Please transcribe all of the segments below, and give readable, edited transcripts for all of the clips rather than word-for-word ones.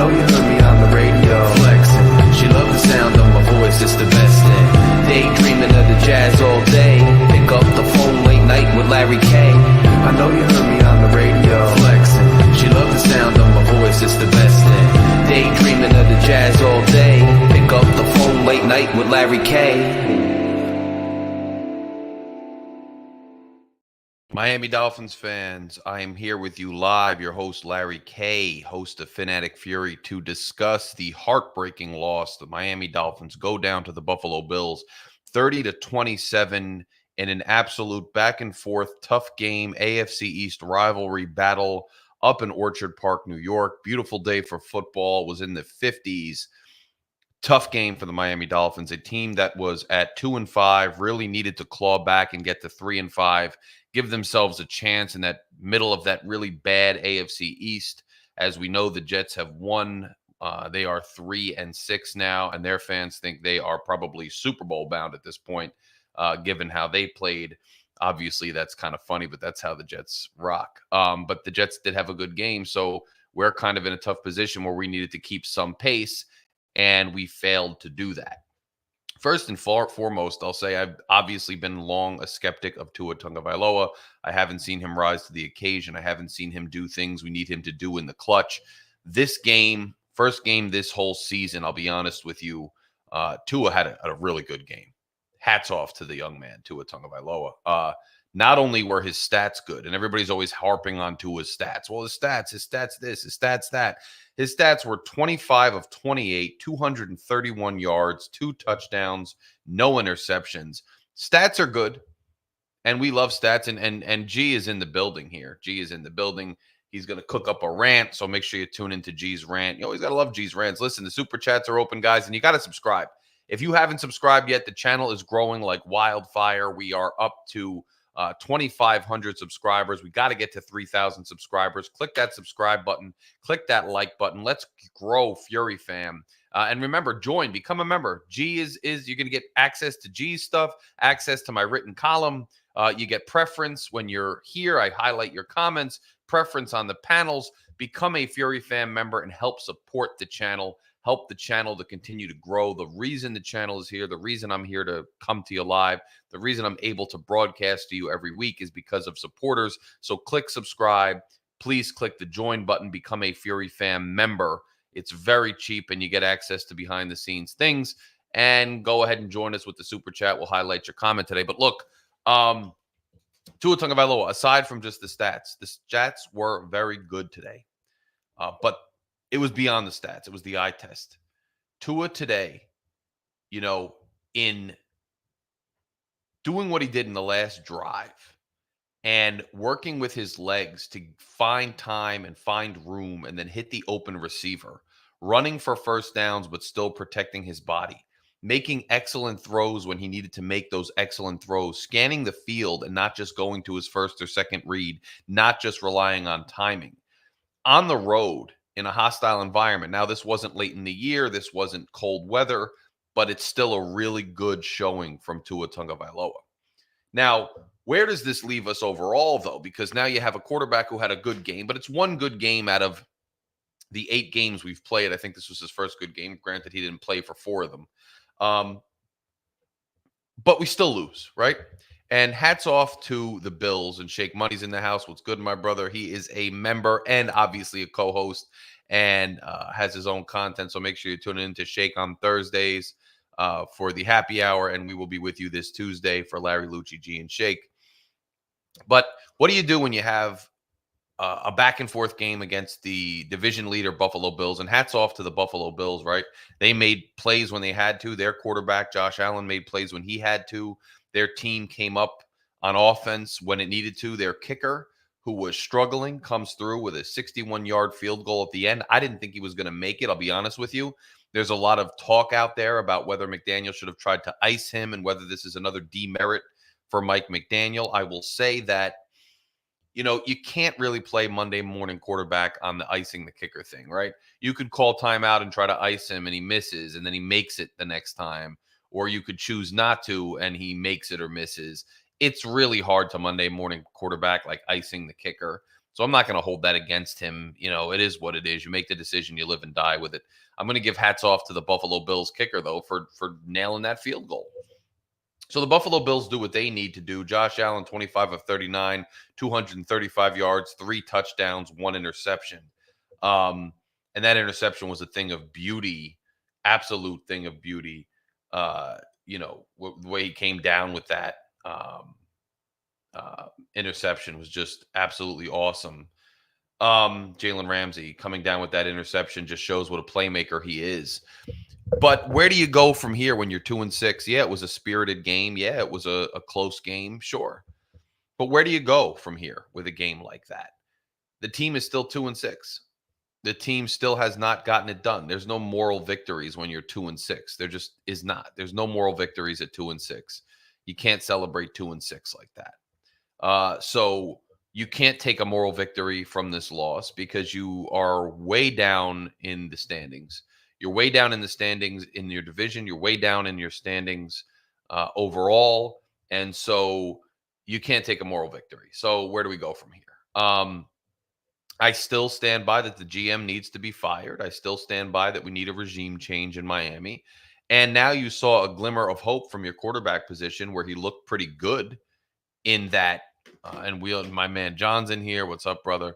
know you heard me on the radio. Flexing. She loved the sound of my voice, it's the best thing. Daydreaming of the jazz all day. Pick up the phone late night with Larry K. I know you heard me on the radio. Flexing. She loved the sound of my voice, it's the best thing. Daydreaming of the jazz all day. Pick up the phone late night with Larry K. Miami Dolphins fans, I am here with you live, your host Larry K, host of Phin-Addict Fury, to discuss the heartbreaking loss. The Miami Dolphins go down to the Buffalo Bills 30-27 in an absolute back and forth tough game, AFC East rivalry battle up in Orchard Park, New York. Beautiful day for football. It was in the 50s. Tough game for the Miami Dolphins, a team that was at 2-5, really needed to claw back and get to 3-5, give themselves a chance in that middle of that really bad AFC East. As we know, the Jets have won. They are 3-6 now, and their fans think they are probably Super Bowl bound at this point, given how they played. Obviously, that's kind of funny, but that's how the Jets rock. But the Jets did have a good game, so we're kind of in a tough position where we needed to keep some pace, and we failed to do that. First and foremost, I'll say I've obviously been long a skeptic of Tua Tagovailoa. I haven't seen him rise to the occasion. I haven't seen him do things we need him to do in the clutch. This game, first game this whole season, I'll be honest with you, Tua had a really good game. Hats off to the young man, Tua Tagovailoa. Not only were his stats good, and everybody's always harping on Tua's stats. Well, his stats this, his stats that. His stats were 25 of 28, 231 yards, 2 touchdowns, no interceptions. Stats are good, and we love stats, and G is in the building here. G is in the building. He's going to cook up a rant, so make sure you tune into G's rant. You always got to love G's rants. Listen, the super chats are open, guys, and you got to subscribe. If you haven't subscribed yet, the channel is growing like wildfire. We are up to 2,500 subscribers. We got to get to 3,000 subscribers. Click that subscribe button. Click that like button. Let's grow Fury fam. And remember, join, become a member. G is you're going to get access to G's stuff, access to my written column. You get preference when you're here. I highlight your comments, preference on the panels. Become a Fury fam member and help support the channel. Help the channel to continue to grow. The reason the channel is here, the reason I'm here to come to you live, the reason I'm able to broadcast to you every week is because of supporters. So click subscribe. Please click the join button. Become a Fury fam member. It's very cheap, and you get access to behind-the-scenes things. And go ahead and join us with the super chat. We'll highlight your comment today. But look, Tua Tagovailoa, aside from just the stats were very good today. But it was beyond the stats. It was the eye test. Tua today, in doing what he did in the last drive and working with his legs to find time and find room and then hit the open receiver, running for first downs but still protecting his body, making excellent throws when he needed to make those excellent throws, scanning the field and not just going to his first or second read, not just relying on timing. On the road, in a hostile environment. Now, this wasn't late in the year. This wasn't cold weather, but it's still a really good showing from Tua Tagovailoa. Now, where does this leave us overall, though? Because now you have a quarterback who had a good game, but it's one good game out of the 8 games we've played. I think this was his first good game. Granted, he didn't play for 4 of them. But we still lose, right? And hats off to the Bills, and Shake Money's in the house. What's good, my brother? He is a member and obviously a co-host and has his own content. So make sure you tune in to Shake on Thursdays for the happy hour. And we will be with you this Tuesday for Larry, Lucci, G, and Shake. But what do you do when you have a back and forth game against the division leader Buffalo Bills? And hats off to the Buffalo Bills, right? They made plays when they had to. Their quarterback, Josh Allen, made plays when he had to. Their team came up on offense when it needed to. Their kicker, who was struggling, comes through with a 61-yard field goal at the end. I didn't think he was going to make it, I'll be honest with you. There's a lot of talk out there about whether McDaniel should have tried to ice him and whether this is another demerit for Mike McDaniel. I will say that, you can't really play Monday morning quarterback on the icing the kicker thing, right? You could call timeout and try to ice him and he misses and then he makes it the next time. Or you could choose not to and he makes it or misses. It's really hard to Monday morning quarterback like icing the kicker. So I'm not going to hold that against him. It is what it is. You make the decision, you live and die with it. I'm going to give hats off to the Buffalo Bills kicker, though, for nailing that field goal. So the Buffalo Bills do what they need to do. Josh Allen, 25 of 39, 235 yards, 3 touchdowns, 1 interception. And that interception was a thing of beauty, absolute thing of beauty. The way he came down with that interception was just absolutely awesome. Jalen Ramsey coming down with that interception just shows what a playmaker he is. But where do you go from here when you're 2-6? Yeah, it was a spirited game. Yeah, it was a close game. Sure. But where do you go from here with a game like that? The team is still 2-6. The team still has not gotten it done. There's no moral victories when you're 2-6. There just is not. There's no moral victories at 2-6. You can't celebrate 2-6 like that. So you can't take a moral victory from this loss because you are way down in the standings. You're way down in the standings in your division. You're way down in your standings overall. And so you can't take a moral victory. So where do we go from here? I still stand by that the GM needs to be fired. I still stand by that we need a regime change in Miami. And now you saw a glimmer of hope from your quarterback position where he looked pretty good in that. My man John's in here. What's up, brother?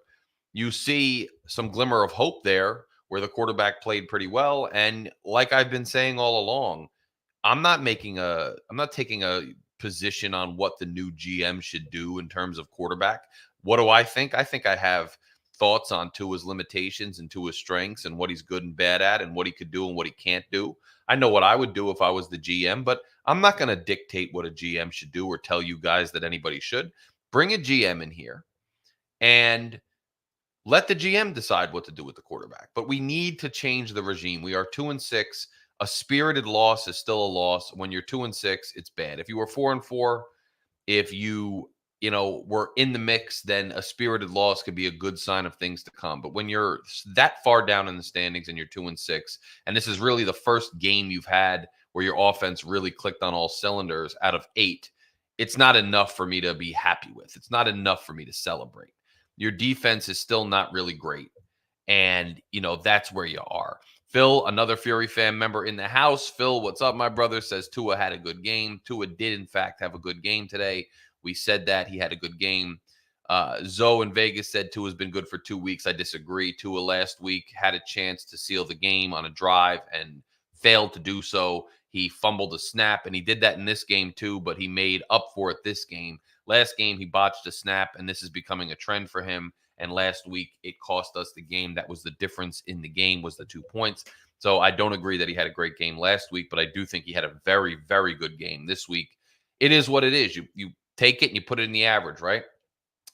You see some glimmer of hope there where the quarterback played pretty well. And like I've been saying all along, I'm not taking a position on what the new GM should do in terms of quarterback. What do I think? I think I have thoughts on Tua's limitations and Tua's strengths and what he's good and bad at and what he could do and what he can't do. I know what I would do if I was the GM, but I'm not going to dictate what a GM should do or tell you guys that anybody should. Bring a GM in here and let the GM decide what to do with the quarterback. But we need to change the regime. We are 2-6. A spirited loss is still a loss. When you're 2-6, it's bad. If you were 4-4, if you were in the mix, then a spirited loss could be a good sign of things to come. But when you're that far down in the standings and you're 2-6, and this is really the first game you've had where your offense really clicked on all cylinders out of 8, it's not enough for me to be happy with. It's not enough for me to celebrate. Your defense is still not really great. And, that's where you are. Phil, another Fury fan member in the house. Phil, what's up, my brother? Says Tua had a good game. Tua did, in fact, have a good game today. We said that. He had a good game. Zoe in Vegas said Tua's been good for 2 weeks. I disagree. Tua last week had a chance to seal the game on a drive and failed to do so. He fumbled a snap, and he did that in this game too, but he made up for it this game. Last game, he botched a snap, and this is becoming a trend for him. And last week, it cost us the game. That was the difference in the game, was the 2 points. So I don't agree that he had a great game last week, but I do think he had a very, very good game this week. It is what it is. You take it and you put it in the average, right?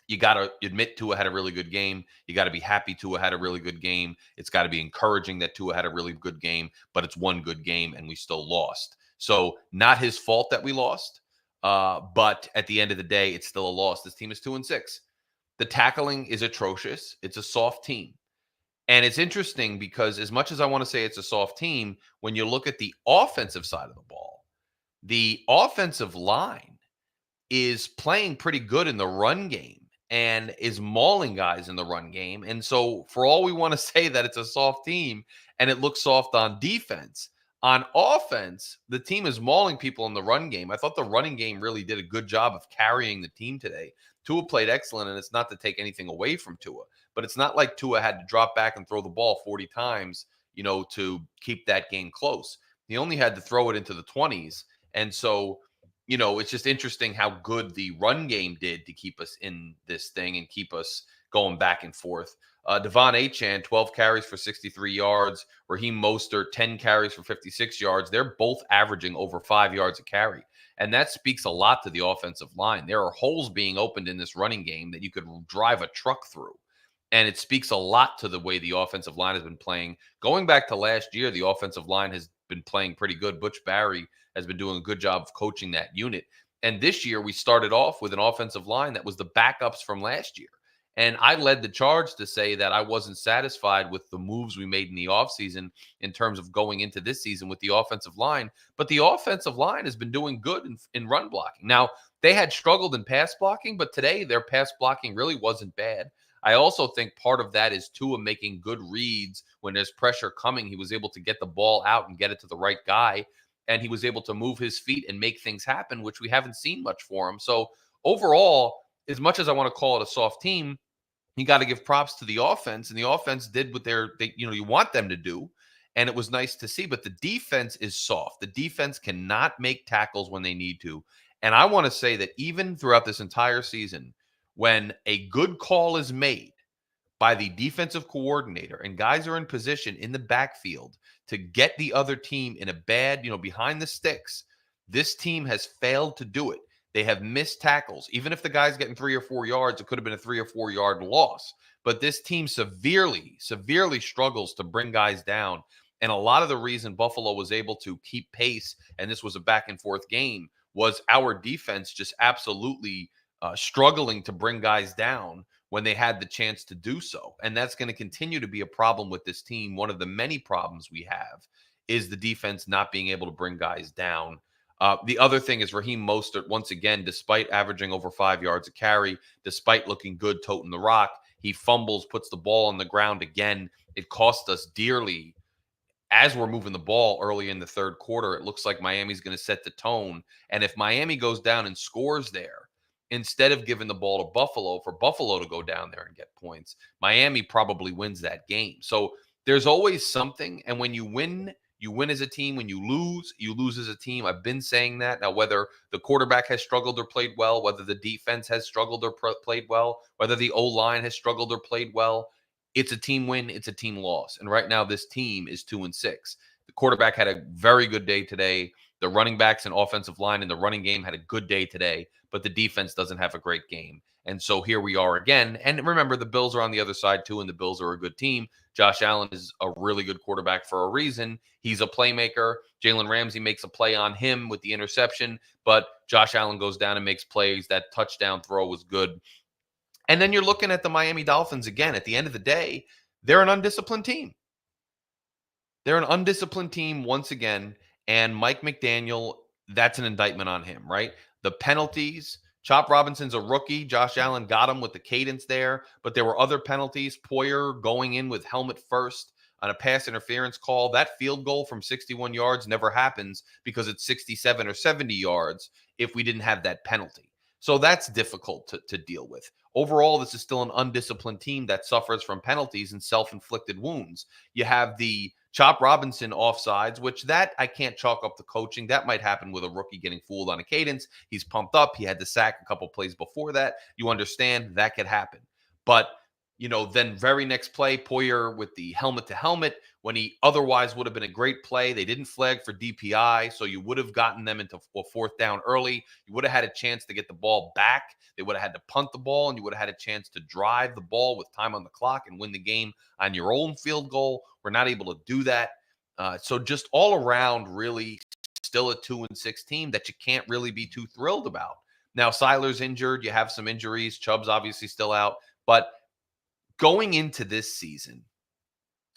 You got to admit Tua had a really good game. You got to be happy Tua had a really good game. It's got to be encouraging that Tua had a really good game, but it's one good game and we still lost. So not his fault that we lost, but at the end of the day, it's still a loss. This team is 2-6. The tackling is atrocious. It's a soft team. And it's interesting because as much as I want to say it's a soft team, when you look at the offensive side of the ball, the offensive line is playing pretty good in the run game and is mauling guys in the run game. And so for all we want to say that it's a soft team and it looks soft on defense, on offense, the team is mauling people in the run game. I thought the running game really did a good job of carrying the team today. Tua played excellent, and it's not to take anything away from Tua, but it's not like Tua had to drop back and throw the ball 40 times, to keep that game close. He only had to throw it into the 20s. And so, it's just interesting how good the run game did to keep us in this thing and keep us going back and forth. Devon Achane, 12 carries for 63 yards. Raheem Mostert, 10 carries for 56 yards. They're both averaging over 5 yards a carry. And that speaks a lot to the offensive line. There are holes being opened in this running game that you could drive a truck through. And it speaks a lot to the way the offensive line has been playing. Going back to last year, the offensive line has been playing pretty good. Butch Barry has been doing a good job of coaching that unit. And this year, we started off with an offensive line that was the backups from last year. And I led the charge to say that I wasn't satisfied with the moves we made in the offseason in terms of going into this season with the offensive line. But the offensive line has been doing good in run blocking. Now, they had struggled in pass blocking, but today their pass blocking really wasn't bad. I also think part of that is Tua making good reads when there's pressure coming. He was able to get the ball out and get it to the right guy, and he was able to move his feet and make things happen, which we haven't seen much for him. So overall, as much as I want to call it a soft team, you got to give props to the offense, and the offense did what you want them to do, and it was nice to see. But the defense is soft. The defense cannot make tackles when they need to, and I want to say that even throughout this entire season, when a good call is made by the defensive coordinator and guys are in position in the backfield to get the other team in a bad, behind the sticks, this team has failed to do it. They have missed tackles. Even if the guy's getting 3 or 4 yards, it could have been a 3 or 4 yard loss. But this team severely, severely struggles to bring guys down. And a lot of the reason Buffalo was able to keep pace, and this was a back and forth game, was our defense just absolutely struggling to bring guys down when they had the chance to do so. And that's going to continue to be a problem with this team. One of the many problems we have is the defense not being able to bring guys down. The other thing is Raheem Mostert, once again, despite averaging over 5 yards a carry, despite looking good toting the rock, he fumbles, puts the ball on the ground again. It cost us dearly as we're moving the ball early in the third quarter. It looks like Miami's going to set the tone. And if Miami goes down and scores there, instead of giving the ball to Buffalo for Buffalo to go down there and get points, Miami probably wins that game. So there's always something. And when you win as a team. When you lose as a team. I've been saying that. Now, whether the quarterback has struggled or played well, whether the defense has struggled or played well, whether the O-line has struggled or played well, it's a team win, it's a team loss. And right now, this team is 2-6. The quarterback had a very good day today. The running backs and offensive line in the running game had a good day today, but the defense doesn't have a great game. And so here we are again. And remember, the Bills are on the other side too, and the Bills are a good team. Josh Allen is a really good quarterback for a reason. He's a playmaker. Jalen Ramsey makes a play on him with the interception, but Josh Allen goes down and makes plays. That touchdown throw was good. And then you're looking at the Miami Dolphins again. At the end of the day, they're an undisciplined team. They're an undisciplined team once again. And Mike McDaniel, that's an indictment on him, right? The penalties. Chop Robinson's a rookie. Josh Allen got him with the cadence there, but there were other penalties. Poyer going in with helmet first on a pass interference call. That field goal from 61 yards never happens because it's 67 or 70 yards if we didn't have that penalty. So that's difficult to deal with. Overall, this is still an undisciplined team that suffers from penalties and self-inflicted wounds. You have the Chop Robinson offsides, which that I can't chalk up to coaching. That might happen with a rookie getting fooled on a cadence. He's pumped up. He had the sack a couple plays before that. You understand that could happen. But, then very next play, Poyer with the helmet to helmet, when he otherwise would have been a great play. They didn't flag for DPI, so you would have gotten them into a fourth down early. You would have had a chance to get the ball back. They would have had to punt the ball, and you would have had a chance to drive the ball with time on the clock and win the game on your own field goal. We're not able to do that. So just all around, really still a 2-6 team that you can't really be too thrilled about. Now, Seiler's injured. You have some injuries. Chubb's obviously still out. But going into this season,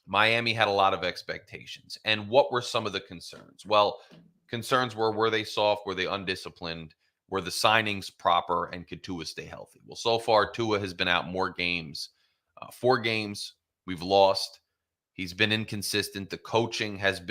Miami had a lot of expectations. And what were some of the concerns? Well, concerns were they soft? Were they undisciplined? Were the signings proper? And could Tua stay healthy? Well, so far, Tua has been out more games. 4 games we've lost. He's been inconsistent. The coaching has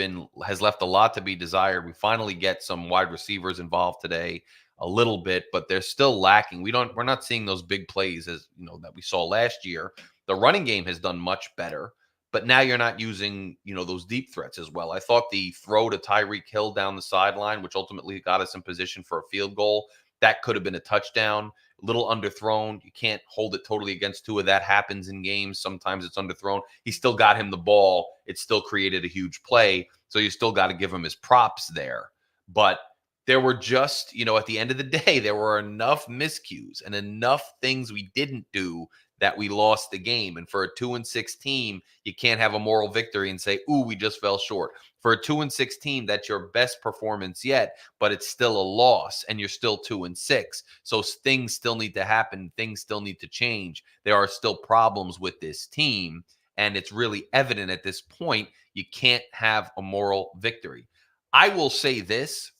left a lot to be desired. We finally get some wide receivers involved today a little bit, but they're still lacking. We're not seeing those big plays as that we saw last year. The running game has done much better, but now you're not using, those deep threats as well. I thought the throw to Tyreek Hill down the sideline, which ultimately got us in position for a field goal, that could have been a touchdown. A little underthrown. You can't hold it totally against Tua. That happens in games. Sometimes it's underthrown. He still got him the ball. It still created a huge play. So you still got to give him his props there. But there were just, at the end of the day, there were enough miscues and enough things we didn't do that we lost the game. And for a 2-6 team, you can't have a moral victory and say, ooh, we just fell short. For a 2-6 team, that's your best performance yet, but it's still a loss and you're still 2-6. So things still need to happen. Things still need to change. There are still problems with this team. And it's really evident at this point, you can't have a moral victory. I will say this.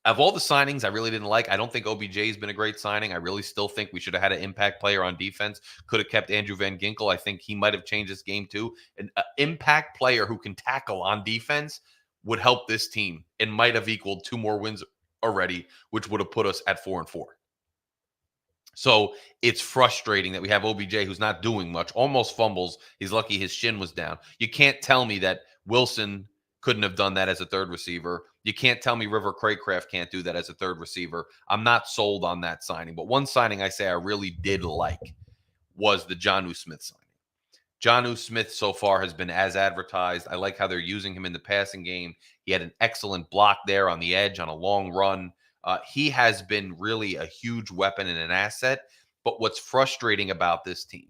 Of all the signings I really didn't like, I don't think OBJ has been a great signing. I really still think we should have had an impact player on defense. Could have kept Andrew Van Ginkel. I think he might have changed this game too. An impact player who can tackle on defense would help this team and might have equaled 2 more wins already, which would have put us at 4-4. So it's frustrating that we have OBJ who's not doing much, almost fumbles. He's lucky his shin was down. You can't tell me that Wilson couldn't have done that as a third receiver. You can't tell me River Craycraft can't do that as a third receiver. I'm not sold on that signing. But one signing I say I really did like was the Jonnu Smith signing. Jonnu Smith so far has been as advertised. I like how they're using him in the passing game. He had an excellent block there on the edge on a long run. He has been really a huge weapon and an asset. But what's frustrating about this team,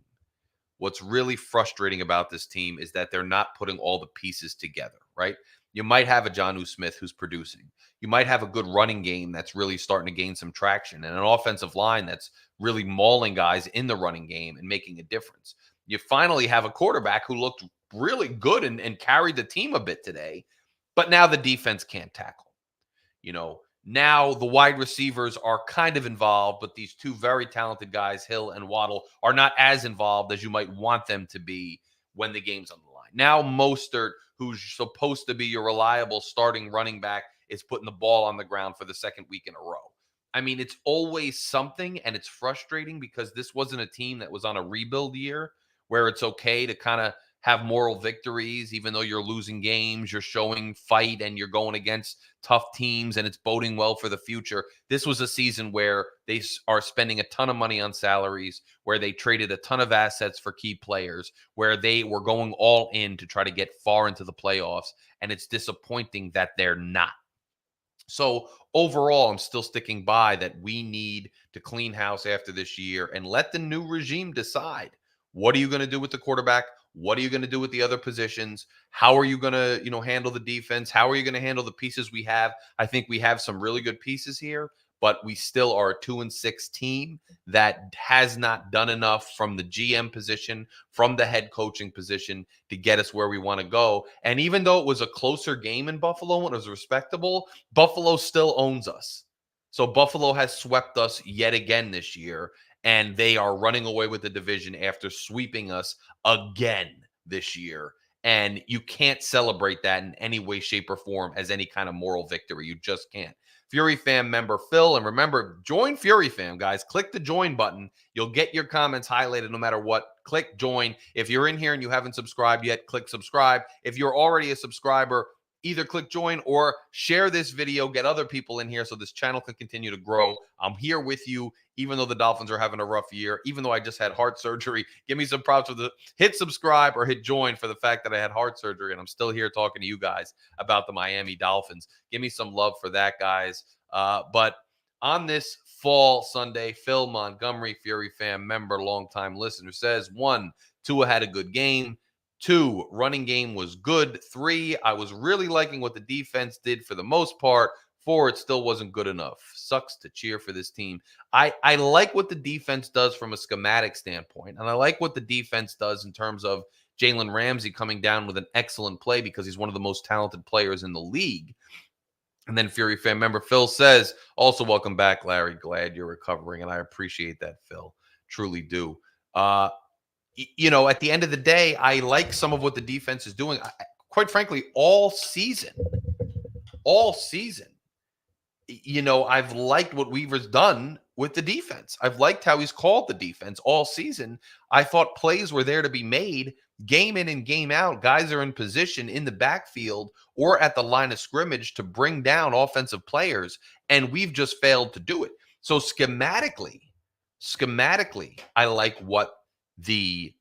what's really frustrating about this team is that they're not putting all the pieces together, right? You might have a Jonnu Smith who's producing. You might have a good running game that's really starting to gain some traction and an offensive line that's really mauling guys in the running game and making a difference. You finally have a quarterback who looked really good and carried the team a bit today, but now the defense can't tackle. Now the wide receivers are kind of involved, but these two very talented guys, Hill and Waddle, are not as involved as you might want them to be when the game's on the line. Now Mostert, who's supposed to be your reliable starting running back, is putting the ball on the ground for the second week in a row. I mean, it's always something, and it's frustrating because this wasn't a team that was on a rebuild year where it's okay to kind of have moral victories, even though you're losing games, you're showing fight, and you're going against tough teams, and it's boding well for the future. This was a season where they are spending a ton of money on salaries, where they traded a ton of assets for key players, where they were going all in to try to get far into the playoffs, and it's disappointing that they're not. So overall, I'm still sticking by that we need to clean house after this year and let the new regime decide. What are you going to do with the quarterback? What are you going to do with the other positions? How are you going to, handle the defense? How are you going to handle the pieces we have? I think we have some really good pieces here, but we still are a 2-6 team that has not done enough from the GM position, from the head coaching position to get us where we want to go. And even though it was a closer game in Buffalo and it was respectable, Buffalo still owns us. So Buffalo has swept us yet again this year, and they are running away with the division after sweeping us again this year. And you can't celebrate that in any way, shape, or form as any kind of moral victory. You just can't. Fury Fam member Phil, and remember, join Fury Fam, guys. Click the join button. You'll get your comments highlighted no matter what. Click join. If you're in here and you haven't subscribed yet, click subscribe. If you're already a subscriber, either click join or share this video, get other people in here so this channel can continue to grow. I'm here with you, even though the Dolphins are having a rough year, even though I just had heart surgery. Give me some props for the hit subscribe or hit join for the fact that I had heart surgery and I'm still here talking to you guys about the Miami Dolphins. Give me some love for that, guys. But on this fall Sunday, Phil Montgomery, Fury Fam member, longtime listener, says 1, Tua had a good game. 2, running game was good. 3, I was really liking what the defense did for the most part. 4, it still wasn't good enough. Sucks to cheer for this team. I like what the defense does from a schematic standpoint, and I like what the defense does in terms of Jalen Ramsey coming down with an excellent play because he's one of the most talented players in the league. And then Fury Fan member Phil says, also welcome back, Larry. Glad you're recovering, and I appreciate that, Phil. Truly do. At the end of the day, I like some of what the defense is doing. Quite frankly, all season, I've liked what Weaver's done with the defense. I've liked how he's called the defense all season. I thought plays were there to be made game in and game out. Guys are in position in the backfield or at the line of scrimmage to bring down offensive players, and we've just failed to do it. So schematically, I like what the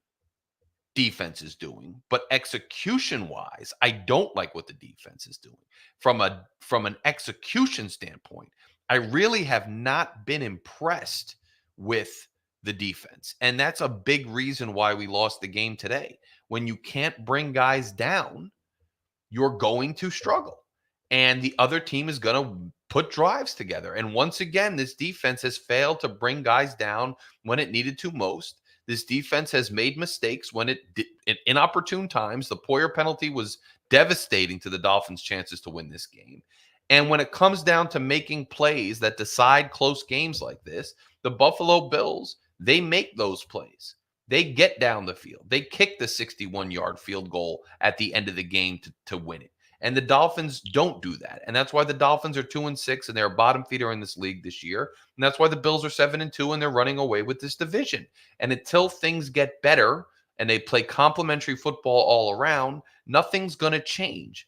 defense is doing, but execution wise, I don't like what the defense is doing. From an execution standpoint, I really have not been impressed with the defense. And that's a big reason why we lost the game today. When you can't bring guys down, you're going to struggle. And the other team is going to put drives together. And once again, this defense has failed to bring guys down when it needed to most. This defense has made mistakes when it did in inopportune times. The Poyer penalty was devastating to the Dolphins' chances to win this game. And when it comes down to making plays that decide close games like this, the Buffalo Bills, they make those plays. They get down the field. They kick the 61-yard field goal at the end of the game to win it. And the Dolphins don't do that. And that's why the Dolphins are 2-6 and they're a bottom feeder in this league this year. And that's why the Bills are 7-2 and they're running away with this division. And until things get better and they play complementary football all around, nothing's going to change.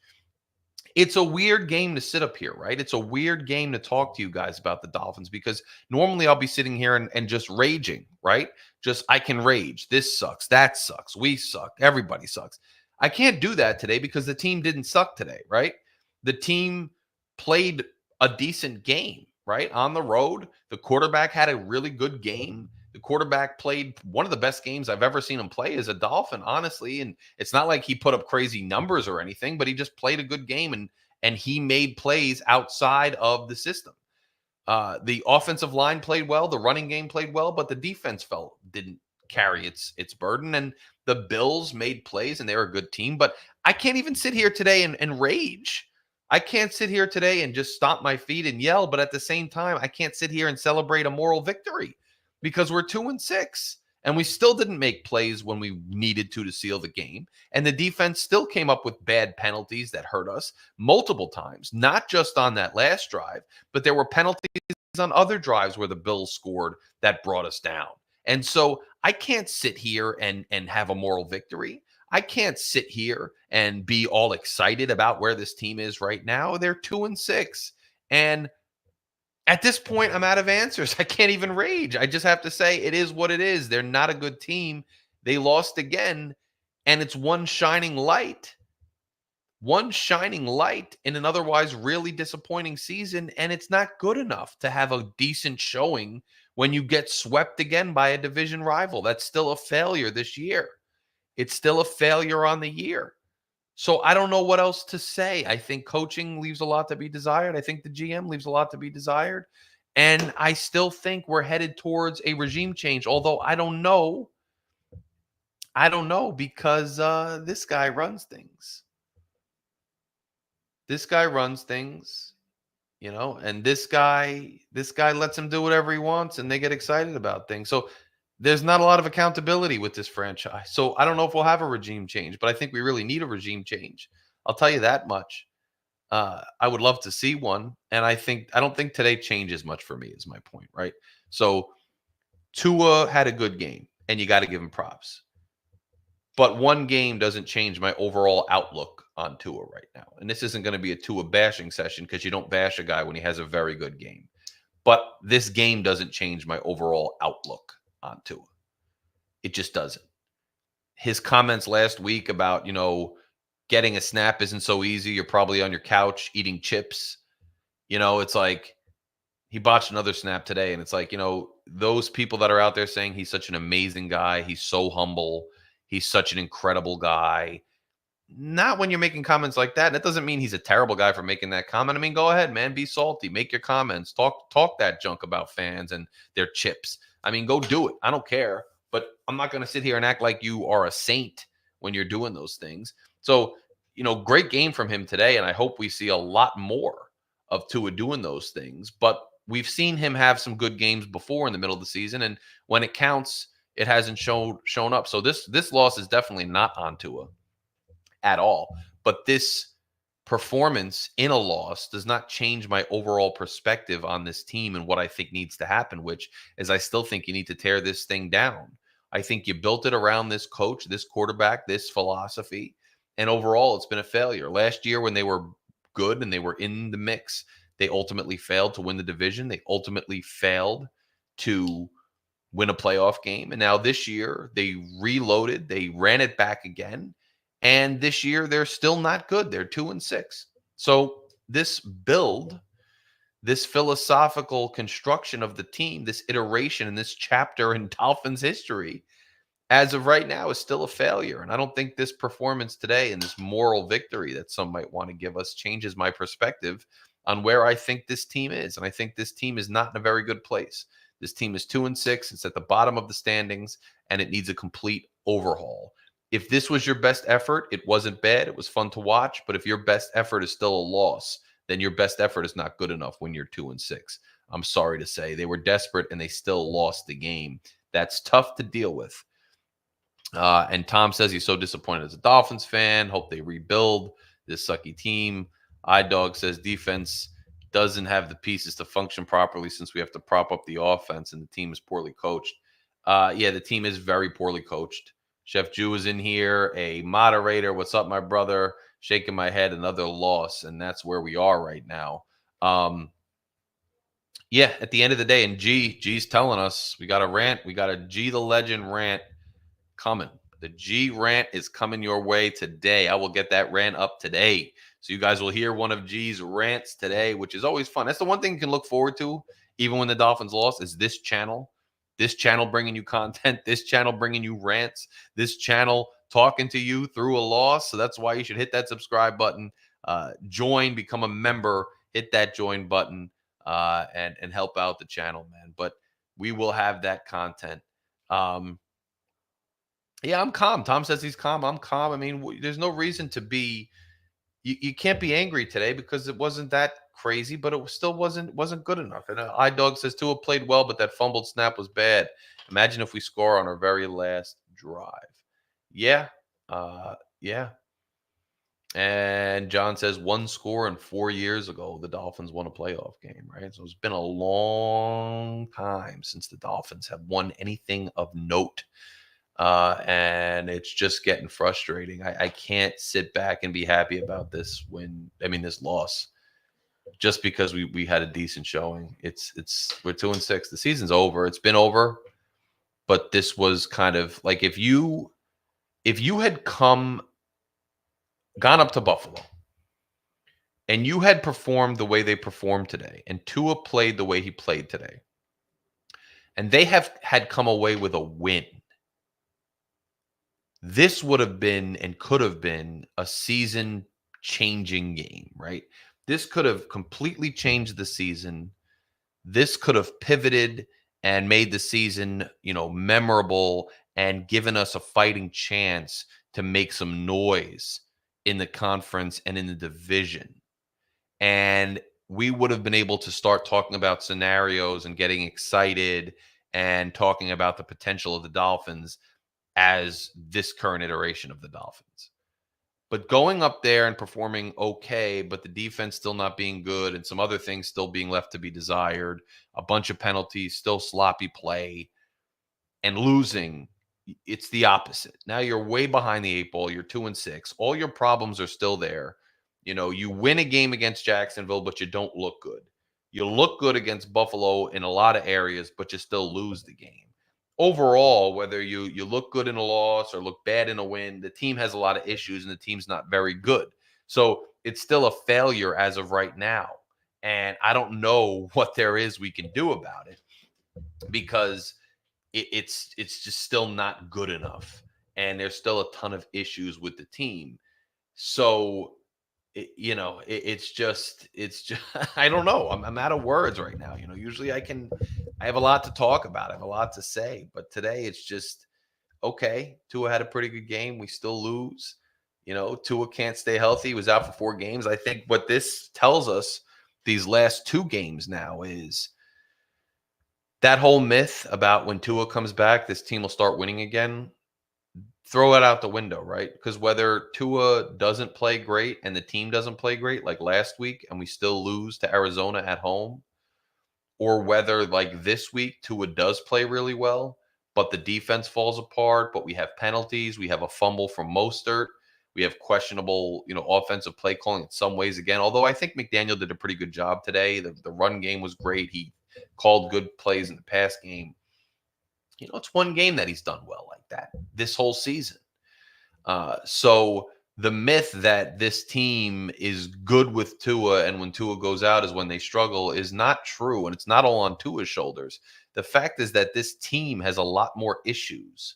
It's a weird game to sit up here, right? It's a weird game to talk to you guys about the Dolphins because normally I'll be sitting here and just raging, right? Just I can rage. This sucks. That sucks. We suck. Everybody sucks. I can't do that today because the team didn't suck today, right? The team played a decent game, right? On the road, the quarterback had a really good game. The quarterback played one of the best games I've ever seen him play as a Dolphin, honestly. And it's not like he put up crazy numbers or anything, but he just played a good game and he made plays outside of the system. The offensive line played well, the running game played well, but the defense didn't carry its burden. And the Bills made plays and they're a good team. But I can't even sit here today and rage. I can't sit here today and just stomp my feet and yell. But at the same time, I can't sit here and celebrate a moral victory because we're 2-6 and we still didn't make plays when we needed to seal the game. And the defense still came up with bad penalties that hurt us multiple times, not just on that last drive, but there were penalties on other drives where the Bills scored that brought us down. And so I can't sit here and have a moral victory. I can't sit here and be all excited about where this team is right now. They're 2-6. And at this point, I'm out of answers. I can't even rage. I just have to say it is what it is. They're not a good team. They lost again, and it's one shining light in an otherwise really disappointing season, and it's not good enough to have a decent showing when you get swept again by a division rival. That's still a failure this year. It's still a failure on the year. So I don't know what else to say. I think coaching leaves a lot to be desired. I think the GM leaves a lot to be desired. And I still think we're headed towards a regime change, although I don't know. I don't know because this guy runs things. This guy runs things, and this guy lets him do whatever he wants and they get excited about things. So there's not a lot of accountability with this franchise. So I don't know if we'll have a regime change, but I think we really need a regime change. I'll tell you that much. I would love to see one. And I don't think today changes much for me is my point, right? So Tua had a good game and you got to give him props. But one game doesn't change my overall outlook on Tua right now. And this isn't going to be a Tua bashing session because you don't bash a guy when he has a very good game. But this game doesn't change my overall outlook on Tua. It just doesn't. His comments last week about, getting a snap isn't so easy. You're probably on your couch eating chips. It's like he botched another snap today. And it's like, those people that are out there saying he's such an amazing guy. He's so humble. He's such an incredible guy. Not when you're making comments like that. And it doesn't mean he's a terrible guy for making that comment. I mean, go ahead, man. Be salty. Make your comments. Talk that junk about fans and their chips. I mean, go do it. I don't care. But I'm not going to sit here and act like you are a saint when you're doing those things. So, great game from him today. And I hope we see a lot more of Tua doing those things. But we've seen him have some good games before in the middle of the season. And when it counts, it hasn't shown up. So this loss is definitely not on Tua at all. But this performance in a loss does not change my overall perspective on this team and what I think needs to happen, which is I still think you need to tear this thing down. I think you built it around this coach, this quarterback, this philosophy, and overall it's been a failure. Last year when they were good and they were in the mix, they ultimately failed to win the division. They ultimately failed to win a playoff game. And now this year they reloaded, they ran it back again. And this year, they're still not good. They're 2-6. So this build, this philosophical construction of the team, this iteration and this chapter in Dolphins history, as of right now, is still a failure. And I don't think this performance today and this moral victory that some might want to give us changes my perspective on where I think this team is. And I think this team is not in a very good place. This team is 2-6. It's at the bottom of the standings, and it needs a complete overhaul. If this was your best effort, it wasn't bad. It was fun to watch. But if your best effort is still a loss, then your best effort is not good enough when you're 2-6. I'm sorry to say. They were desperate and they still lost the game. That's tough to deal with. And Tom says he's so disappointed as a Dolphins fan. Hope they rebuild this sucky team. iDog says defense doesn't have the pieces to function properly since we have to prop up the offense and the team is poorly coached. Yeah, the team is very poorly coached. Chef Jew is in here, a moderator. What's up, my brother? Shaking my head, another loss. And that's where we are right now. Yeah, at the end of the day, and G's telling us we got a rant. We got a G the Legend rant coming. The G rant is coming your way today. I will get that rant up today. So you guys will hear one of G's rants today, which is always fun. That's the one thing you can look forward to, even when the Dolphins lost, is this channel. This channel bringing you content. This channel bringing you rants. This channel talking to you through a loss. So that's why you should hit that subscribe button. Join, become a member. Hit that join button and help out the channel, man. But we will have that content. Yeah, I'm calm. Tom says he's calm. I'm calm. I mean, there's no reason to be. You can't be angry today because it wasn't that crazy, but it still wasn't good enough. And iDog says Tua played well, but that fumbled snap was bad. Imagine if we score on our very last drive. Yeah, yeah. And John says 1 score and 4 years ago the Dolphins won a playoff game, right? So it's been a long time since the Dolphins have won anything of note. And it's just getting frustrating. I can't sit back and be happy about this this loss, just because we had a decent showing. We're 2-6. The season's over. It's been over. But this was kind of like if you had gone up to Buffalo and you had performed the way they performed today, and Tua played the way he played today, and they had come away with a win, this would have been and could have been a season-changing game, right? This could have completely changed the season. This could have pivoted and made the season, memorable and given us a fighting chance to make some noise in the conference and in the division. And we would have been able to start talking about scenarios and getting excited and talking about the potential of the Dolphins as this current iteration of the Dolphins. But going up there and performing okay, but the defense still not being good and some other things still being left to be desired, a bunch of penalties, still sloppy play, and losing, it's the opposite. Now you're way behind the 8 ball. You're 2-6. All your problems are still there. You win a game against Jacksonville, but you don't look good. You look good against Buffalo in a lot of areas, but you still lose the game. Overall, whether you look good in a loss or look bad in a win, the team has a lot of issues and the team's not very good. So it's still a failure as of right now. And I don't know what there is we can do about it, because it's just still not good enough. And there's still a ton of issues with the team. So it's just I don't know. I'm out of words right now. Usually I have a lot to talk about. I have a lot to say, but today it's just okay. Tua had a pretty good game. We still lose. Tua can't stay healthy. He was out for 4 games. I think what this tells us these last 2 games now is that whole myth about when Tua comes back, this team will start winning again. Throw it out the window, right? Because whether Tua doesn't play great and the team doesn't play great like last week and we still lose to Arizona at home, or whether like this week Tua does play really well, but the defense falls apart, but we have penalties, we have a fumble from Mostert, we have questionable, offensive play calling in some ways again, although I think McDaniel did a pretty good job today. The run game was great. He called good plays in the pass game. It's one game that he's done well like that this whole season. So the myth that this team is good with Tua and when Tua goes out is when they struggle is not true. And it's not all on Tua's shoulders. The fact is that this team has a lot more issues.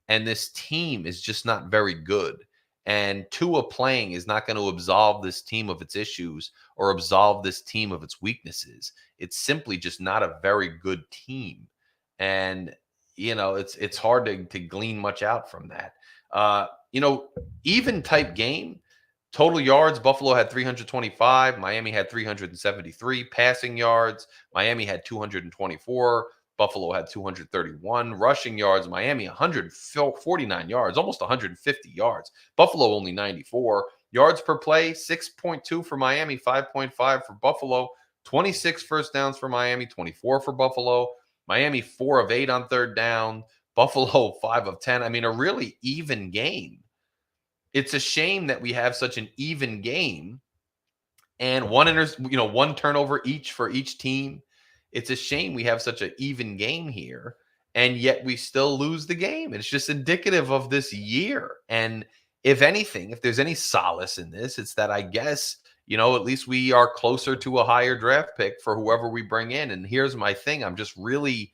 And this team is just not very good. And Tua playing is not going to absolve this team of its issues or absolve this team of its weaknesses. It's simply just not a very good team. And it's hard to glean much out from that. Even type game, Total yards, Buffalo had 325, Miami had 373. Passing yards, Miami had 224, Buffalo had 231. Rushing yards, Miami 149 yards, almost 150 yards. Buffalo only 94. Yards per play, 6.2 for Miami, 5.5 for Buffalo. 26 first downs for Miami, 24 for Buffalo. Miami 4 of 8 on third down. Buffalo 5 of 10. I mean, a really even game. It's a shame that we have such an even game and one turnover each for each team. It's a shame we have such an even game here, and yet we still lose the game. It's just indicative of this year. And if anything, if there's any solace in this, it's that I guess, at least we are closer to a higher draft pick for whoever we bring in. And here's my thing. I'm just really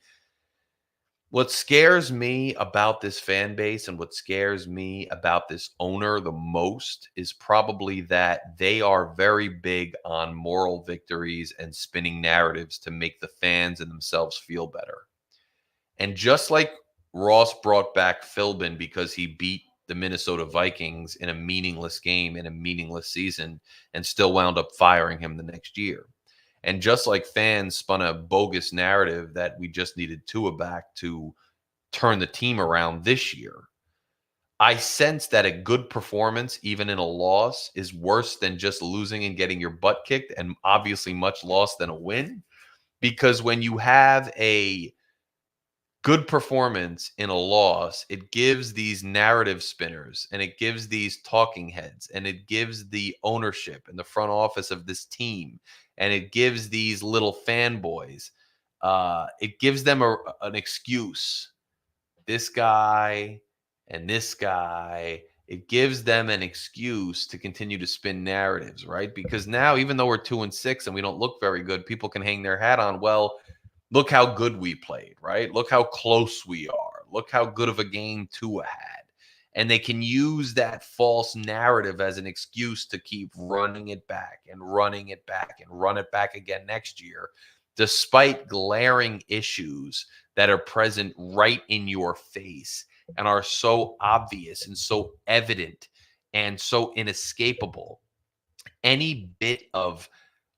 what scares me about this fan base and what scares me about this owner the most is probably that they are very big on moral victories and spinning narratives to make the fans and themselves feel better. And just like Ross brought back Philbin because he beat the Minnesota Vikings in a meaningless game in a meaningless season and still wound up firing him the next year. And just like fans spun a bogus narrative that we just needed Tua back to turn the team around this year, I sense that a good performance, even in a loss, is worse than just losing and getting your butt kicked, and obviously much loss than a win. Because when you have a good performance in a loss, it gives these narrative spinners and it gives these talking heads and it gives the ownership and the front office of this team and it gives these little fanboys, it gives them an excuse. This guy and this guy, it gives them an excuse to continue to spin narratives, right? Because now, even though we're 2-6 and we don't look very good, people can hang their hat on, well, look how good we played, right? Look how close we are. Look how good of a game Tua had. And they can use that false narrative as an excuse to keep running it back and running it back and run it back again next year, despite glaring issues that are present right in your face and are so obvious and so evident and so inescapable. Any bit of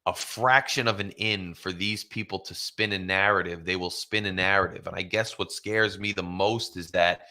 a fraction of an in for these people to spin a narrative, they will spin a narrative. And I guess what scares me the most is that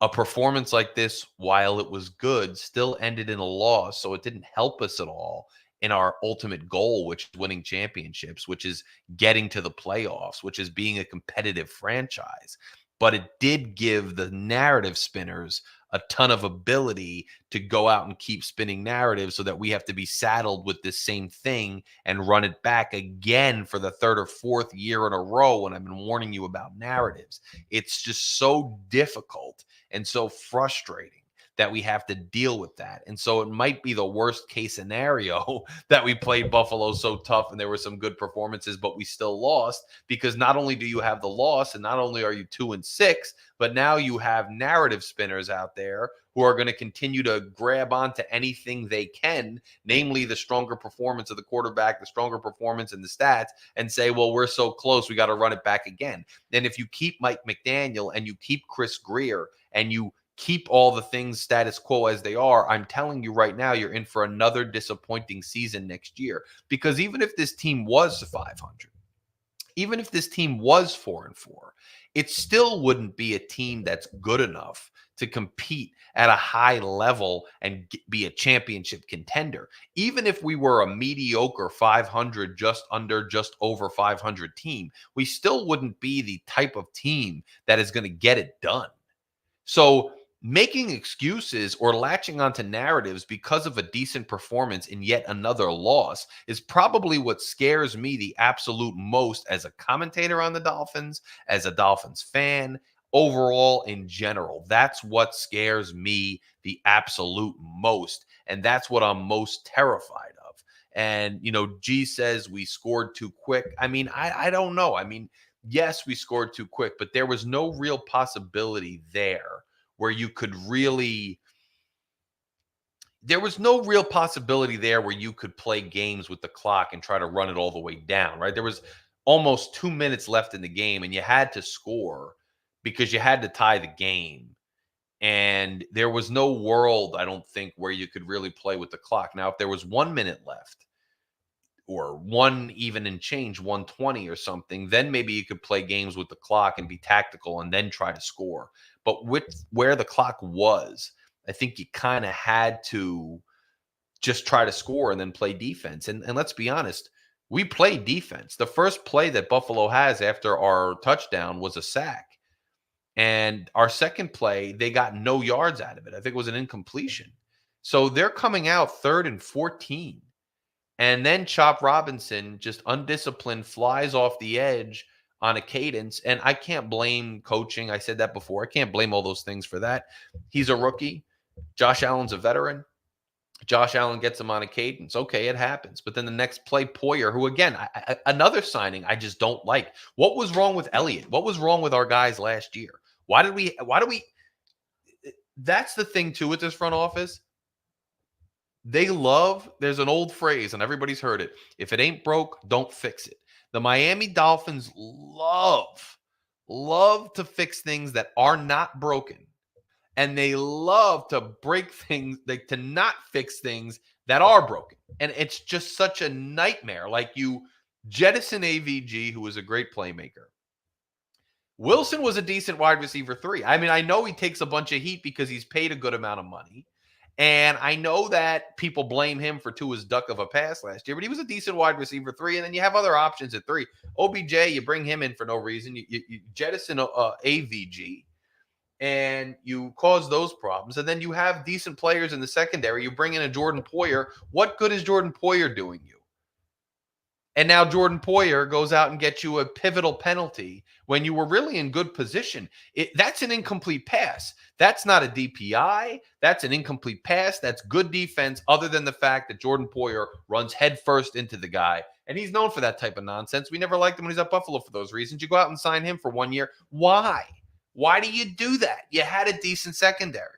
a performance like this, while it was good, still ended in a loss. So it didn't help us at all in our ultimate goal, which is winning championships, which is getting to the playoffs, which is being a competitive franchise. But it did give the narrative spinners a ton of ability to go out and keep spinning narratives so that we have to be saddled with this same thing and run it back again for the third or fourth year in a row when I've been warning you about narratives. It's just so difficult and so frustrating that we have to deal with that. And so it might be the worst case scenario that we played Buffalo so tough and there were some good performances, but we still lost, because not only do you have the loss and not only are you 2-6, but now you have narrative spinners out there who are going to continue to grab onto anything they can, namely the stronger performance of the quarterback, the stronger performance in the stats, and say, well, we're so close, we got to run it back again. Then if you keep Mike McDaniel and you keep Chris Greer and you keep all the things status quo as they are, I'm telling you right now, you're in for another disappointing season next year. Because even if this team was 500, even if this team was 4-4, it still wouldn't be a team that's good enough to compete at a high level and be a championship contender. Even if we were a mediocre 500, just over 500 team, we still wouldn't be the type of team that is going to get it done. So making excuses or latching onto narratives because of a decent performance in yet another loss is probably what scares me the absolute most as a commentator on the Dolphins, as a Dolphins fan, overall in general. That's what scares me the absolute most. And that's what I'm most terrified of. And, G says we scored too quick. I mean, I don't know. I mean, yes, we scored too quick, but there was no real possibility there where you could really there was no real possibility there where you could play games with the clock and try to run it all the way down, right? There was almost 2 minutes left in the game and you had to score because you had to tie the game. And there was no world, I don't think, where you could really play with the clock. Now, if there was 1 minute left or one even and change, 120 or something, then maybe you could play games with the clock and be tactical and then try to score. But with where the clock was, I think you kind of had to just try to score and then play defense. And let's be honest, we played defense. The first play that Buffalo has after our touchdown was a sack. And our second play, they got no yards out of it. I think it was an incompletion. So they're coming out 3rd and 14. And then Chop Robinson, just undisciplined, flies off the edge on a cadence. And I can't blame coaching. I said that before. I can't blame all those things for that. He's a rookie. Josh Allen's a veteran. Josh Allen gets him on a cadence. Okay, it happens. But then the next play, Poyer, who again, another signing I just don't like. What was wrong with Elliott? What was wrong with our guys last year? Why do we, that's the thing too with this front office. There's an old phrase and everybody's heard it. If it ain't broke, don't fix it. The Miami Dolphins love to fix things that are not broken. And they love to break things, like to not fix things that are broken. And it's just such a nightmare. Like you jettison AVG, who was a great playmaker. Wilson was a decent wide receiver 3. I mean, I know he takes a bunch of heat because he's paid a good amount of money. And I know that people blame him for Tua's duck of a pass last year, but he was a decent wide receiver 3. And then you have other options at 3. OBJ, you bring him in for no reason. You jettison AVG. And you cause those problems. And then you have decent players in the secondary. You bring in a Jordan Poyer. What good is Jordan Poyer doing you? And now Jordan Poyer goes out and gets you a pivotal penalty when you were really in good position. That's an incomplete pass. That's not a DPI. That's an incomplete pass. That's good defense, other than the fact that Jordan Poyer runs headfirst into the guy. And he's known for that type of nonsense. We never liked him when he's at Buffalo for those reasons. You go out and sign him for 1 year. Why? Why do you do that? You had a decent secondary.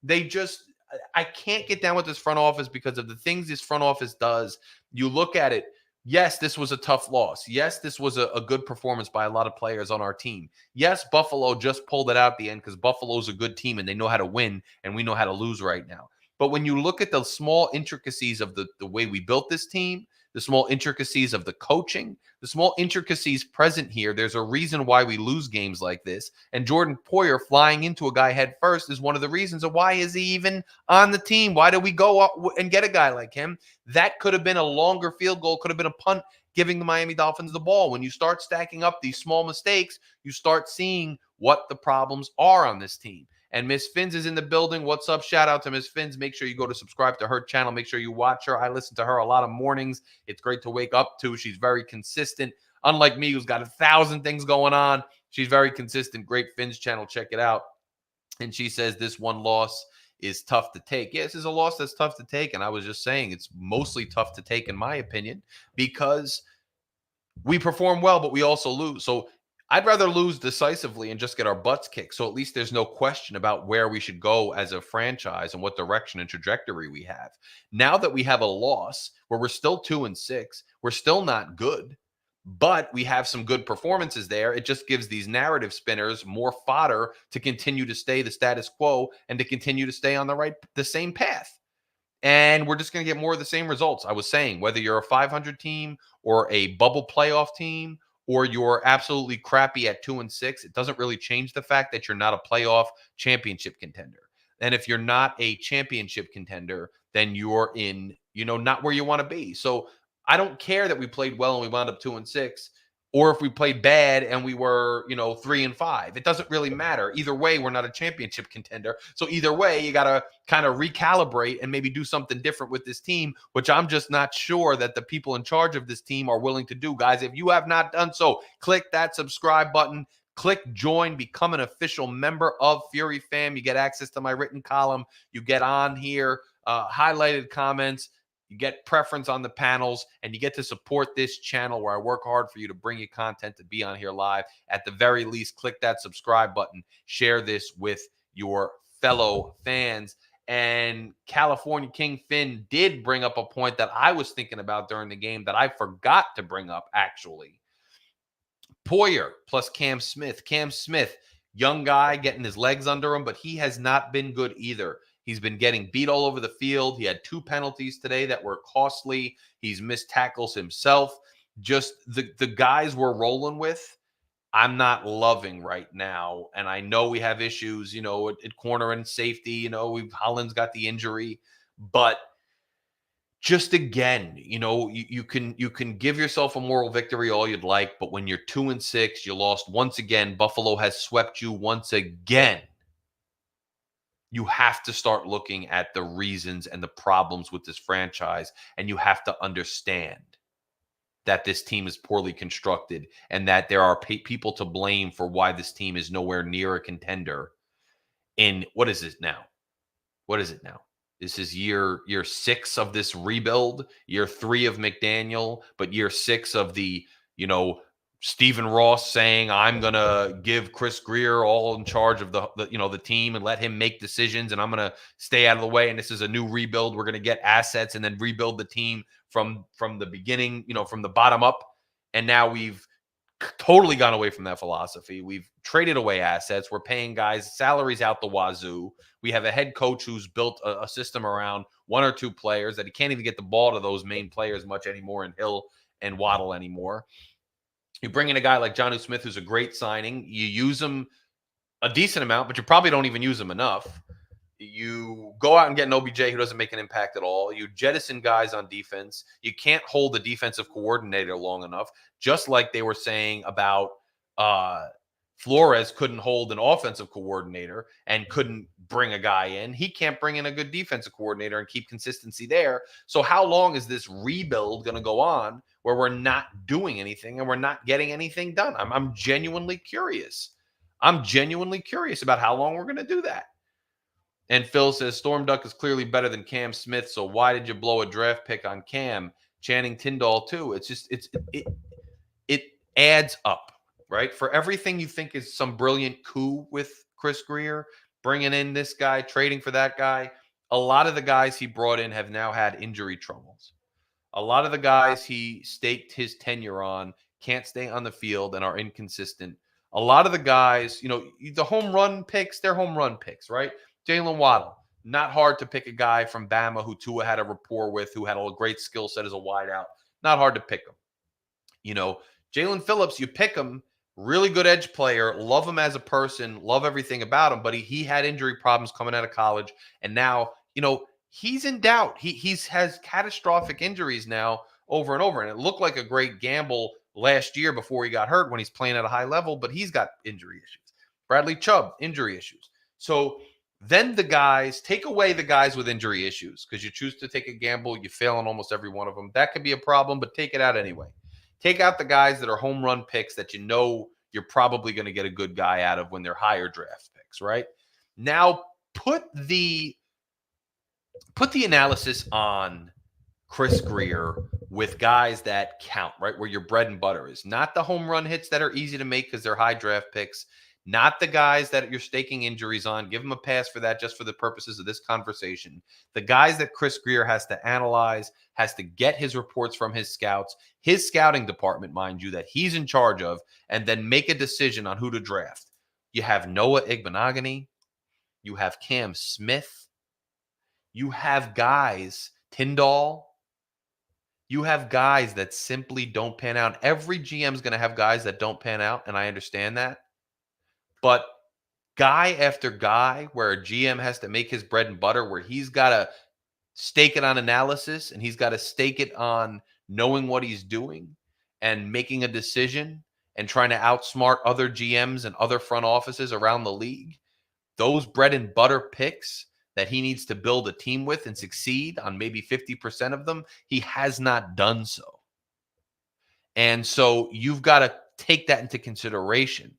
I can't get down with this front office because of the things this front office does. You look at it. Yes, this was a tough loss. Yes, this was a good performance by a lot of players on our team. Yes, Buffalo just pulled it out at the end because Buffalo's a good team and they know how to win and we know how to lose right now. But when you look at the small intricacies of the way we built this team, the small intricacies of the coaching, the small intricacies present here, there's a reason why we lose games like this. And Jordan Poyer flying into a guy head first is one of the reasons of why is he even on the team? Why do we go up and get a guy like him? That could have been a longer field goal, could have been a punt, giving the Miami Dolphins the ball. When you start stacking up these small mistakes, you start seeing what the problems are on this team. And Miss Fins is in the building. What's up? Shout out to Miss Fins. Make sure you go to subscribe to her channel. Make sure you watch her. I listen to her a lot of mornings. It's great to wake up to. She's very consistent. Unlike me, who's got 1,000 things going on, she's very consistent. Great Fins channel. Check it out. And she says this one loss is tough to take. Yes, this is a loss that's tough to take. And I was just saying it's mostly tough to take, in my opinion, because we perform well, but we also lose. So I'd rather lose decisively and just get our butts kicked. So at least there's no question about where we should go as a franchise and what direction and trajectory we have. Now that we have a loss where we're still 2-6, we're still not good, but we have some good performances there. It just gives these narrative spinners more fodder to continue to stay the status quo and to continue to stay on the same path. And we're just going to get more of the same results. I was saying, whether you're a 500 team or a bubble playoff team, or you're absolutely crappy at 2-6, it doesn't really change the fact that you're not a playoff championship contender. And if you're not a championship contender, then you're in, not where you want to be. So I don't care that we played well and we wound up 2-6, or if we played bad and we were, 3-5. It doesn't really matter. Either way, we're not a championship contender. So either way, you got to kind of recalibrate and maybe do something different with this team, which I'm just not sure that the people in charge of this team are willing to do. Guys, if you have not done so, click that subscribe button. Click join, become an official member of Fury Fam. You get access to my written column. You get on here, highlighted comments. You get preference on the panels, and you get to support this channel where I work hard for you to bring you content to be on here live. At the very least, click that subscribe button. Share this with your fellow fans. And California King Finn did bring up a point that I was thinking about during the game that I forgot to bring up, actually. Poyer plus Cam Smith. Cam Smith young guy getting his legs under him, but he has not been good either. He's been getting beat all over the field. He had 2 penalties today that were costly. He's missed tackles himself. Just the guys we're rolling with, I'm not loving right now. And I know we have issues, at corner and safety. Holland's got the injury, but just again, you can give yourself a moral victory all you'd like, but when you're 2-6, you lost once again. Buffalo has swept you once again. You have to start looking at the reasons and the problems with this franchise, and you have to understand that this team is poorly constructed and that there are people to blame for why this team is nowhere near a contender. In what is it now? What is it now? This is year 6 of this rebuild, year 3 of McDaniel, but year 6 of the, Stephen Ross saying, I'm going to give Chris Grier all in charge of the team and let him make decisions, and I'm going to stay out of the way. And this is a new rebuild. We're going to get assets and then rebuild the team from the beginning, from the bottom up. And now we've totally gone away from that philosophy. We've traded away assets. We're paying guys salaries out the wazoo. We have a head coach who's built a system around 1 or 2 players that he can't even get the ball to those main players much anymore in Hill and Waddle anymore. You bring in a guy like Jonnu Smith, who's a great signing. You use him a decent amount, but you probably don't even use him enough. You go out and get an OBJ who doesn't make an impact at all. You jettison guys on defense. You can't hold the defensive coordinator long enough, just like they were saying about Flores couldn't hold an offensive coordinator and couldn't bring a guy in. He can't bring in a good defensive coordinator and keep consistency there. So how long is this rebuild going to go on where we're not doing anything and we're not getting anything done? I'm genuinely curious. I'm genuinely curious about how long we're going to do that. And Phil says, Storm Duck is clearly better than Cam Smith, so why did you blow a draft pick on Cam? Channing Tyndall, too. It's just, it adds up, right? For everything you think is some brilliant coup with Chris Grier, bringing in this guy, trading for that guy, a lot of the guys he brought in have now had injury troubles. A lot of the guys he staked his tenure on can't stay on the field and are inconsistent. A lot of the guys, the home run picks, they're home run picks, right? Jalen Waddle, not hard to pick a guy from Bama who Tua had a rapport with, who had a great skill set as a wideout. Not hard to pick him. Jalen Phillips, you pick him, really good edge player, love him as a person, love everything about him, but he had injury problems coming out of college, and now, he's in doubt. He has catastrophic injuries now over and over, and it looked like a great gamble last year before he got hurt when he's playing at a high level, but he's got injury issues. Bradley Chubb, injury issues. So then take away the guys with injury issues because you choose to take a gamble. You fail on almost every one of them. That could be a problem, but take it out anyway. Take out the guys that are home run picks that you're probably going to get a good guy out of when they're higher draft picks, right? Now put the analysis on Chris Grier with guys that count, right? Where your bread and butter is. Not the home run hits that are easy to make because they're high draft picks. Not the guys that you're staking injuries on. Give them a pass for that just for the purposes of this conversation. The guys that Chris Grier has to analyze, has to get his reports from his scouts, his scouting department, mind you, that he's in charge of, and then make a decision on who to draft. You have Noah Igbenogany. You have Cam Smith. You have guys, Tyndall. You have guys that simply don't pan out. Every GM is going to have guys that don't pan out, and I understand that. But guy after guy where a GM has to make his bread and butter, where he's got to stake it on analysis and he's got to stake it on knowing what he's doing and making a decision and trying to outsmart other GMs and other front offices around the league, those bread and butter picks that he needs to build a team with and succeed on maybe 50% of them, he has not done so. And so you've got to take that into consideration,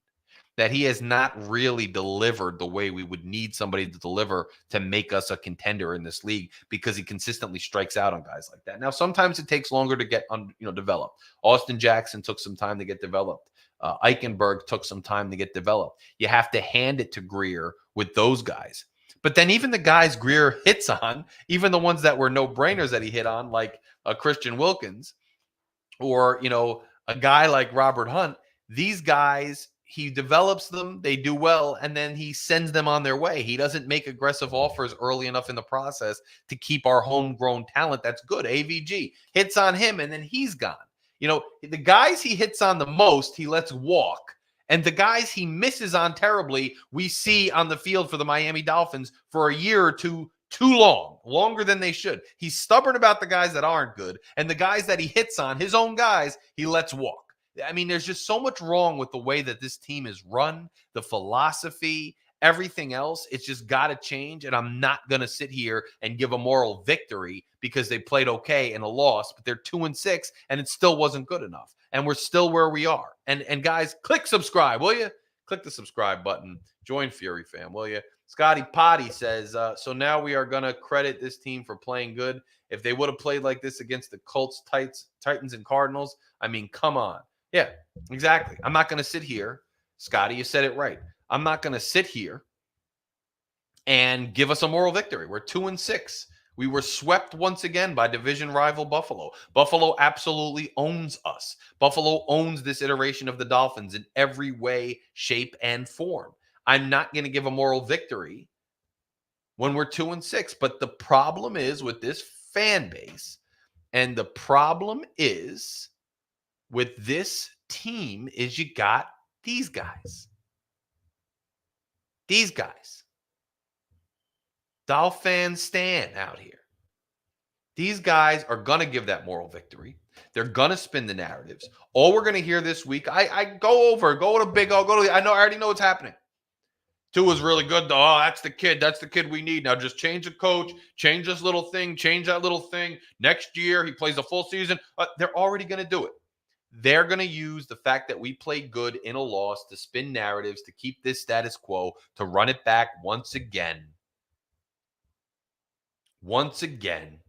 that he has not really delivered the way we would need somebody to deliver to make us a contender in this league, because he consistently strikes out on guys like that. Now, sometimes it takes longer to get developed. Austin Jackson took some time to get developed. Eichenberg took some time to get developed. You have to hand it to Grier with those guys. But then even the guys Grier hits on, even the ones that were no-brainers that he hit on, like Christian Wilkins or, a guy like Robert Hunt, these guys he develops them, they do well, and then he sends them on their way. He doesn't make aggressive offers early enough in the process to keep our homegrown talent that's good. AVG hits on him, and then he's gone. You know, the guys he hits on the most, he lets walk. And the guys he misses on terribly, we see on the field for the Miami Dolphins for a year or two too long, longer than they should. He's stubborn about the guys that aren't good, and the guys that he hits on, his own guys, he lets walk. I mean, there's just so much wrong with the way that this team is run, the philosophy, everything else. It's just got to change. And I'm not going to sit here and give a moral victory because they played okay in a loss, but they're 2-6 and it still wasn't good enough. And we're still where we are. And guys, click subscribe, will you? Click the subscribe button. Join Fury Fam, will you? Scotty Potty says, so now we are going to credit this team for playing good. If they would have played like this against the Colts, Titans, and Cardinals, I mean, come on. Yeah, exactly. I'm not going to sit here. Scotty, you said it right. I'm not going to sit here and give us a moral victory. We're 2-6. We were swept once again by division rival Buffalo. Buffalo absolutely owns us. Buffalo owns this iteration of the Dolphins in every way, shape, and form. I'm not going to give a moral victory when we're 2-6. But the problem is with this fan base, and the problem is with this team is you got these guys. These guys. Dolphins stand out here. These guys are going to give that moral victory. They're going to spin the narratives. All we're going to hear this week, I go to Big O, I already know what's happening. Tua's really good, though. Oh, that's the kid. That's the kid we need. Now just change the coach, change this little thing, change that little thing. Next year, he plays a full season. They're already going to do it. They're going to use the fact that we played good in a loss to spin narratives, to keep this status quo, to run it back once again. Once again.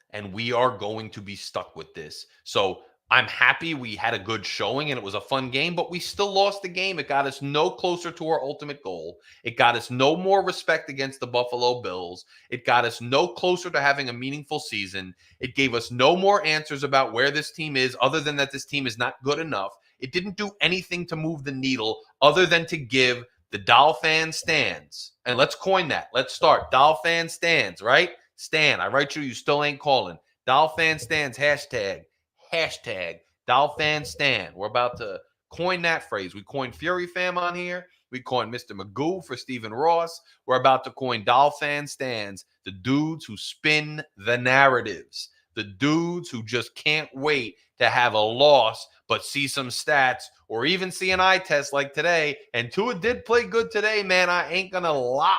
And we are going to be stuck with this. So I'm happy we had a good showing and it was a fun game, but we still lost the game. It got us no closer to our ultimate goal. It got us no more respect against the Buffalo Bills. It got us no closer to having a meaningful season. It gave us no more answers about where this team is other than that this team is not good enough. It didn't do anything to move the needle other than to give the Dolphin stands. And let's coin that. Let's start. Dolphin stands, right? Stan, I write you still ain't calling. Dolphin stands, hashtag Dolphin Stan. We're about to coin that phrase. We coined Fury Fam on here. We coined Mr. Magoo for Stephen Ross. We're about to coin Dolphin Stands, the dudes who spin the narratives, the dudes who just can't wait to have a loss but see some stats or even see an eye test like today. And Tua did play good today, man. I ain't going to lie.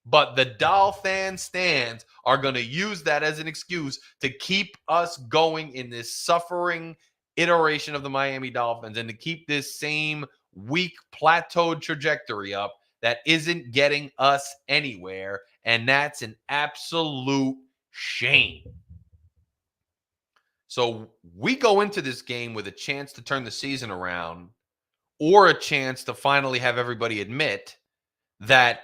But the Dolphin stands are going to use that as an excuse to keep us going in this suffering iteration of the Miami Dolphins and to keep this same weak plateaued trajectory up that isn't getting us anywhere. And that's an absolute shame. So we go into this game with a chance to turn the season around or a chance to finally have everybody admit that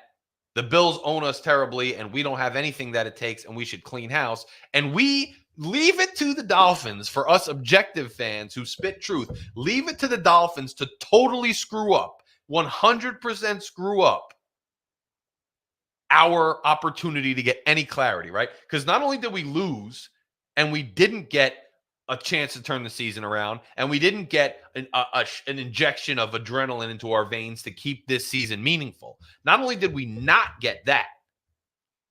the Bills own us terribly and we don't have anything that it takes and we should clean house. And we leave it to the Dolphins, for us objective fans who spit truth, leave it to the Dolphins to totally screw up, 100% screw up our opportunity to get any clarity, right? Because not only did we lose and we didn't get a chance to turn the season around, and we didn't get an injection of adrenaline into our veins to keep this season meaningful. Not only did we not get that,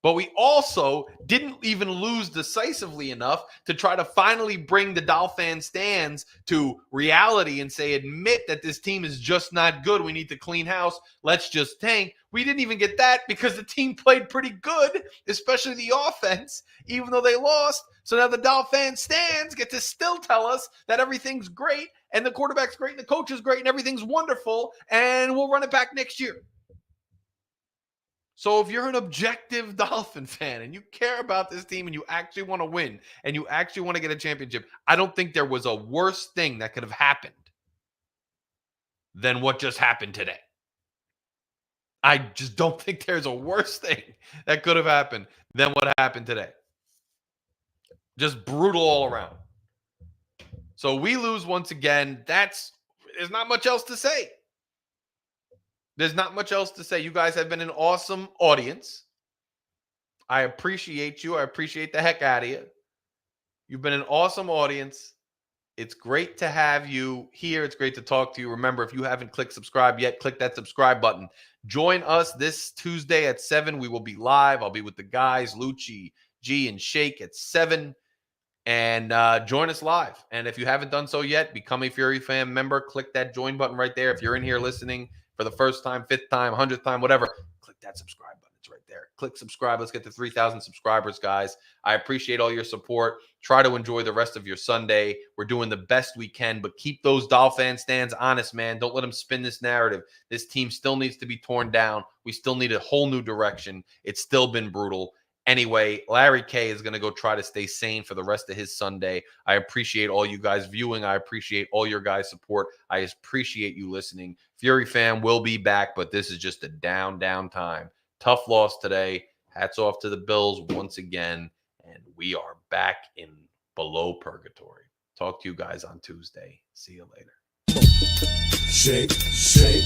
but we also didn't even lose decisively enough to try to finally bring the Dolphin stands to reality and say, admit that this team is just not good. We need to clean house. Let's just tank. We didn't even get that because the team played pretty good, especially the offense, even though they lost. So now the Dolphin stands get to still tell us that everything's great and the quarterback's great and the coach is great and everything's wonderful and we'll run it back next year. So if you're an objective Dolphin fan and you care about this team and you actually want to win and you actually want to get a championship, I don't think there was a worse thing that could have happened than what just happened today. I just don't think there's a worse thing that could have happened than what happened today. Just brutal all around. So we lose once again. there's not much else to say. There's not much else to say. You guys have been an awesome audience. I appreciate you. I appreciate the heck out of you. You've been an awesome audience. It's great to have you here. It's great to talk to you. Remember, if you haven't clicked subscribe yet, click that subscribe button. Join us this Tuesday at 7. We will be live. I'll be with the guys, Lucci, G, and Shake at 7. And join us live. And if you haven't done so yet, become a Fury Fan member. Click that join button right there. If you're in here listening for the first time, 5th time, 100th time, whatever, click that subscribe button. It's right there. Click subscribe. Let's get to 3,000 subscribers, guys. I appreciate all your support. Try to enjoy the rest of your Sunday. We're doing the best we can, but keep those Dolphin stands honest, man. Don't let them spin this narrative. This team still needs to be torn down. We still need a whole new direction. It's still been brutal. Anyway, Larry K is going to go try to stay sane for the rest of his Sunday. I appreciate all you guys viewing. I appreciate all your guys' support. I appreciate you listening. Fury Fan will be back, but this is just a down time. Tough loss today. Hats off to the Bills once again, and we are back in below purgatory. Talk to you guys on Tuesday. See you later. Shake, shake,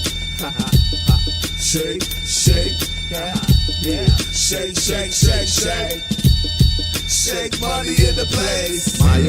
shake, shake, yeah, yeah. Shake, shake, shake, shake, shake money in the place.